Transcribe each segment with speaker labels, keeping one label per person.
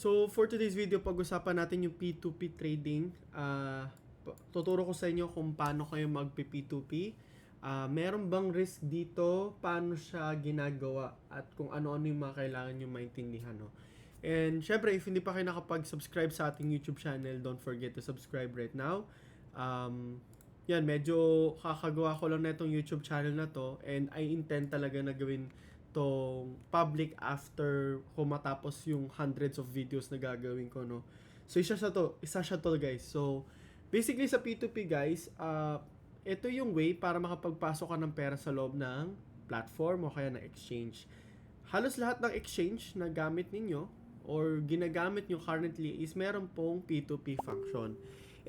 Speaker 1: So, for today's video, pag-usapan natin yung P2P trading. Tuturo ko sa inyo kung paano kayo mag-P2P. Meron bang risk dito? Paano siya ginagawa? At kung ano-ano yung mga kailangan nyo maintindihan. No? And syempre, if hindi pa kayo nakapag-subscribe sa ating YouTube channel, don't forget to subscribe right now. Yan, medyo kakagawa ko lang na itong YouTube channel na to. And I intend talaga na gawin tong public after ko matapos yung hundreds of videos na gagawin ko, no. So isa siya to guys. So basically sa P2P guys, ito yung way para makapagpasok ka ng pera sa loob ng platform o kaya ng exchange. Halos lahat ng exchange na gamit ninyo or ginagamit nyo currently is meron pong P2P function.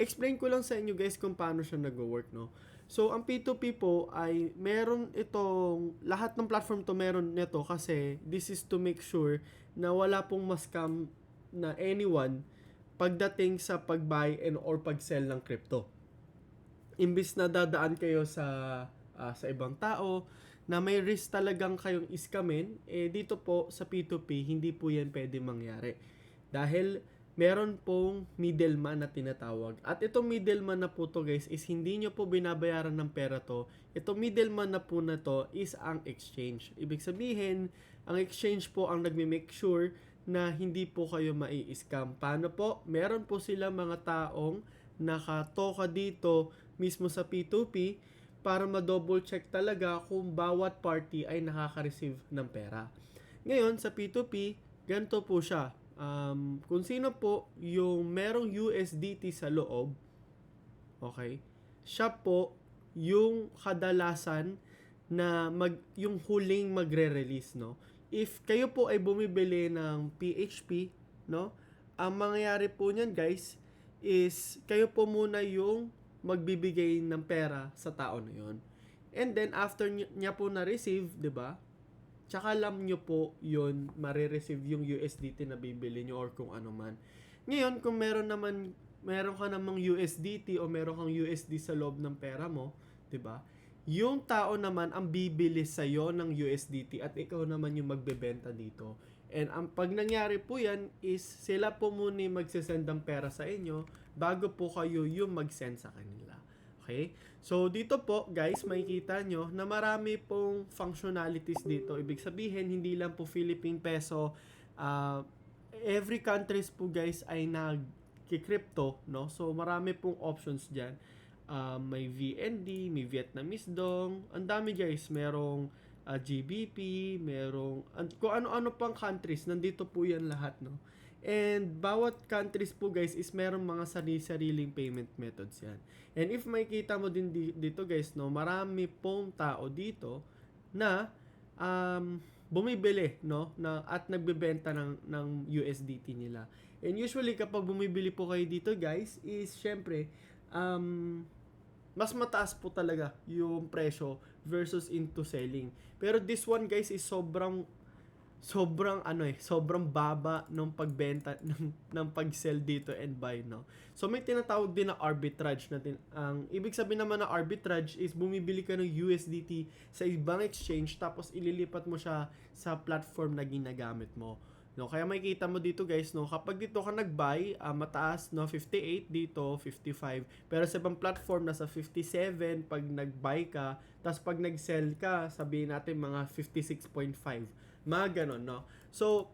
Speaker 1: Explain ko lang sa inyo guys kung paano siya nag-work, no. So, ang P2P po ay meron itong, lahat ng platform to meron nito kasi this is to make sure na wala pong ma-scam na anyone pagdating sa pag-buy and or pag-sell ng crypto. Imbis na dadaan kayo sa ibang tao na may risk talagang kayong iskamin, dito po sa P2P, hindi po yan pwede mangyari. Dahil meron pong middleman na tinatawag. At itong middleman na po to guys is hindi nyo po binabayaran ng pera to. Itong middleman na po na to is ang exchange. Ibig sabihin, ang exchange po ang nagme-make sure na hindi po kayo mai-scam. Paano po? Meron po sila mga taong nakatoka dito mismo sa P2P para ma-double check talaga kung bawat party ay nakaka-receive ng pera. Ngayon, sa P2P, ganito po siya. Kung sino po yung merong USDT sa loob, okay, siya po yung kadalasan na yung huling magre-release, no. If kayo po ay bumibili ng PHP, no, ang mangyayari po niyan guys is kayo po muna yung magbibigay ng pera sa tao na yon. And then after niya po na-receive, 'di ba? Tsaka alam nyo po yun, marireceive yung USDT na bibili nyo or kung ano man. Ngayon, kung meron ka namang USDT o meron kang USD sa loob ng pera mo, 'di ba? Yung tao naman ang bibili sa iyo ng USDT at ikaw naman yung magbebenta dito. And pag nangyari po yan is sila po muna magsesend ng pera sa inyo bago po kayo yung mag-send sa kanila. Okay? So, dito po, guys, makikita nyo na marami pong functionalities dito. Ibig sabihin, hindi lang po Philippine peso. Every countries po, guys, ay nag-crypto, no? So, marami pong options dyan. May VND, may Vietnamese dong. Ang dami, guys. Merong GBP, merong kung ano-ano pang countries. Nandito po yan lahat, no? And bawat countries po guys is merong mga sariling payment methods yan. And if makikita mo din dito guys, no, marami pong tao dito na bumibili, no, at nagbebenta ng USDT nila. And usually kapag bumibili po kayo dito guys is syempre mas mataas po talaga yung presyo versus into selling. Pero this one guys is sobrang baba ng pagbenta ng pag-sell dito and buy, no. So may tinatawag din na arbitrage natin. Ang ibig sabihin naman na arbitrage is bumibili ka ng USDT sa ibang exchange tapos ililipat mo siya sa platform na ginagamit mo. No, kaya makikita mo dito guys, no, kapag dito ka nag-buy, mataas, no, 58 dito, 55. Pero sa ibang platform nasa 57 pag nag-buy ka, tapos pag nag-sell ka, sabihin natin mga 56.5. Mga ganon, no. So,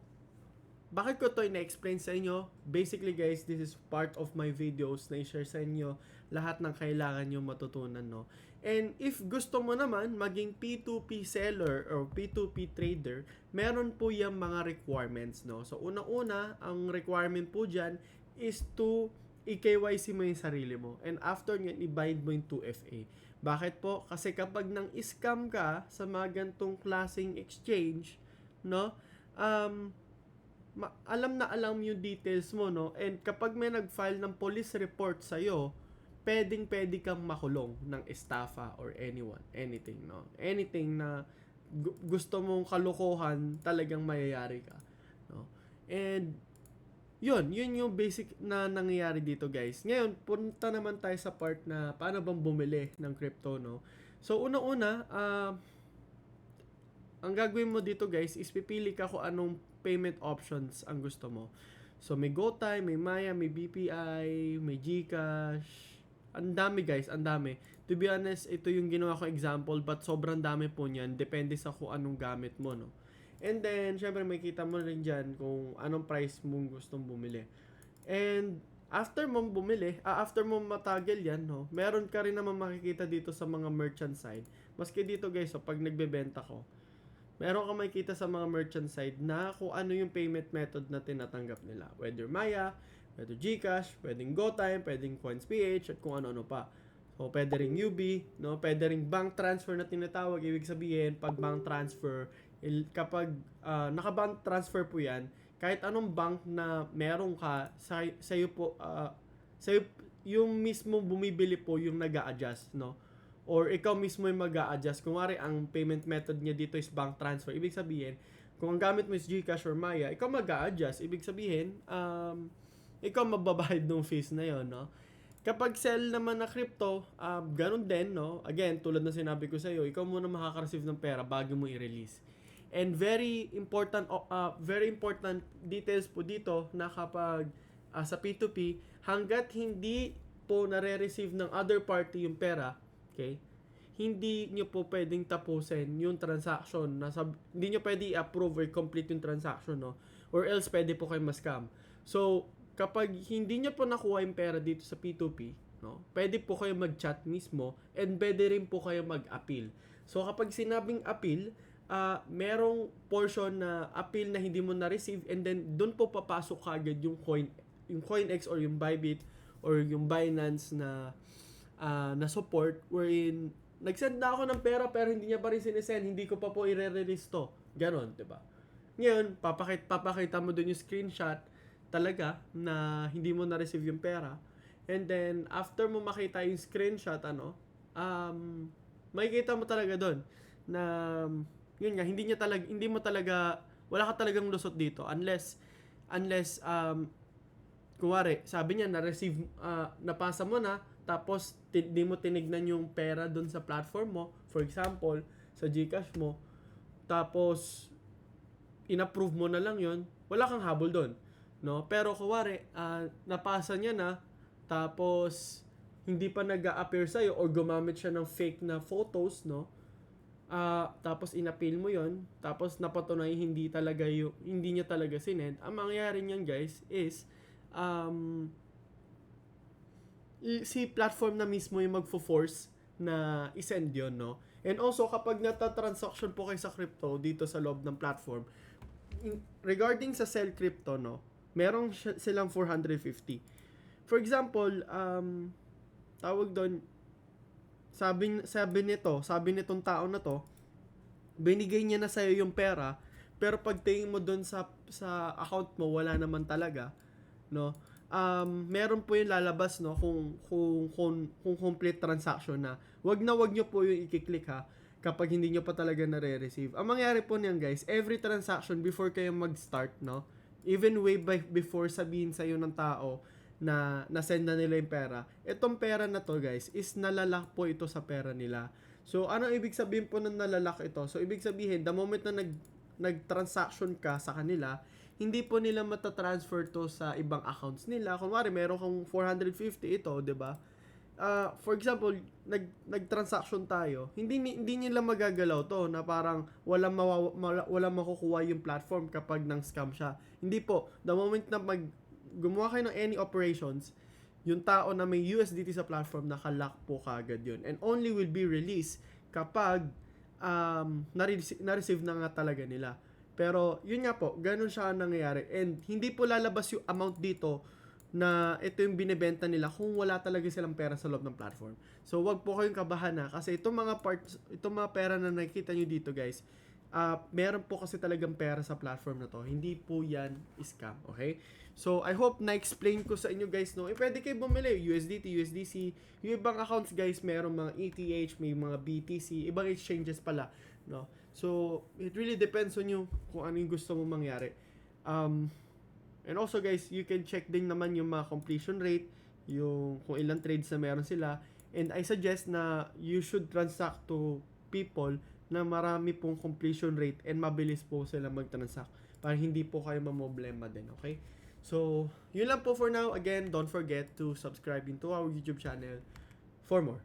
Speaker 1: bakit ko to ina-explain sa inyo? Basically guys, this is part of my videos na i-share sa inyo lahat ng kailangan nyo matutunan, no. And if gusto mo naman maging P2P seller or P2P trader, meron po yung mga requirements, no. So unang-una, ang requirement po dyan is to i-KYC mo yung sarili mo. And after nyan, i-bind mo yung 2FA. Bakit po? Kasi kapag nang scam ka sa mga gantong klaseng exchange, no, alam na alam yung details mo, no? And kapag may nag-file ng police report sa'yo, pwede kang makulong ng estafa or anything, no? Anything na gusto mong kalokohan, talagang mayayari ka, no? And yun yung basic na nangyayari dito, guys. Ngayon, punta naman tayo sa part na paano bang bumili ng crypto, no? So, unang-una, ang gagawin mo dito guys is pipili ka kung anong payment options ang gusto mo. So may GoTime, may Maya, may BPI, may GCash. Ang dami guys, ang dami. To be honest, ito yung ginawa ko example but sobrang dami po niyan. Depende sa kung anong gamit mo, no? And then, syempre may kita mo rin dyan kung anong price mong gustong bumili. And after mo bumili, after mo matagel yan, no, meron ka rin naman makikita dito sa mga merchant side. Maski dito guys, so pag nagbebenta ko, meron ka makikita sa mga merchant side na kung ano yung payment method na tinatanggap nila. Whether Maya, whether GCash, pwedeng GoTime, pwedeng CoinsPH, at kung ano-ano pa. So, pwede ring UB, no? Pwede ring bank transfer na tinatawag. Ibig sabihin, pag bank transfer, kapag naka-bank transfer po yan, kahit anong bank na meron ka, sa'yo po, sa'yo, yung mismo bumibili po yung nag-a-adjust, no? Or ikaw mismo yung mag-a-adjust. Kung wari, ang payment method niya dito is bank transfer. Ibig sabihin, kung ang gamit mo is GCash or Maya, ikaw mag-a-adjust. Ibig sabihin, ikaw magbabayad ng fees na yon, no? Kapag sell naman na crypto, ganun din, no? Again, tulad na sinabi ko sa iyo, ikaw muna makaka-receive ng pera bago mo i-release. And very important details po dito na kapag sa P2P, hanggat hindi po nare-receive ng other party yung pera, okay? Hindi nyo po pwedeng tapusin yung transaction. Hindi nyo pwede i-approve or complete yung transaction, no? Or else pwede po kayo ma-scam. So, kapag hindi nyo po nakuha yung pera dito sa P2P, no, pwede po kayo mag-chat mismo and pwede rin po kayo mag-appeal. So, kapag sinabing appeal, merong portion na appeal na hindi mo na-receive and then doon po papasok kagad yung CoinX or yung Bybit or yung Binance na support wherein nag-send na ako ng pera pero hindi niya pa rin sinesend, hindi ko pa po i-release to. Ganon, diba? Ngayon, papakita mo doon yung screenshot talaga na hindi mo na-receive yung pera. And then, after mo makita yung screenshot, makikita mo talaga doon na, yun nga, hindi mo talaga, wala ka talagang lusot dito unless, kuwari, sabi niya, na-receive, napasa mo na, tapos, di mo tinignan yung pera doon sa platform mo, for example, sa GCash mo, tapos, in-approve mo na lang yun, wala kang habol doon. No? Pero kuwari, napasa niya na, tapos hindi pa nag-a-appear sa'yo or gumamit siya ng fake na photos, no? Tapos inappeal mo yon, tapos napatunay hindi niya talaga sinend. Ang mangyayari niyan guys is si platform na mismo yung magfo-force na isend yon, no? And also kapag nata-transaction po kayo sa crypto dito sa loob ng platform, regarding sa sell crypto, no, merong silang 450. For example, tawag doon, sabi nitong tao na to, binigay niya na sa'yo yung pera, pero pagtingin mo doon sa account mo, wala naman talaga, no? Meron po yung lalabas, no, kung complete transaction na. Wag nyo po yung i-click ha, kapag hindi nyo pa talaga nare-receive. Ang mangyari po niyan guys, every transaction before kayo mag-start, no, even way before sabihin sa'yo ng tao na nasend na nila yung pera, itong pera na to guys is nalalak po ito sa pera nila. So, ano ibig sabihin po ng nalalak ito? So, ibig sabihin, the moment na nag-transaction ka sa kanila, hindi po nila matatransfer to sa ibang accounts nila. Kunwari, meron kang 450 ito, di ba? For example, nag-transaction tayo, hindi nila magagalaw to na parang walang makukuha yung platform kapag nang scam siya. Hindi po. The moment na gumawa kayo ng any operations, yung tao na may USDT sa platform, nakalock po kagad yun. And only will be released kapag na-receive na nga talaga nila. Pero, yun nga po, ganun siya nangyayari. And hindi po lalabas yung amount dito na ito yung binebenta nila kung wala talaga silang pera sa loob ng platform. So, wag po kayong kabahan na kasi itong mga pera na nakikita nyo dito guys, meron po kasi talagang pera sa platform na to. Hindi po yan scam, okay? So, I hope na-explain ko sa inyo guys, no? Pwede kayo bumili, USDT, USDC, yung ibang accounts guys, meron mga ETH, may mga BTC, ibang exchanges pala, no? So, it really depends on you kung ano yung gusto mong mangyari. And also guys, you can check din naman yung mga completion rate, yung kung ilang trades na meron sila. And I suggest na you should transact to people na marami pong completion rate and mabilis po sila mag-transact para hindi po kayo mamoblema din, okay? So, yun lang po for now. Again, don't forget to subscribe into our YouTube channel for more.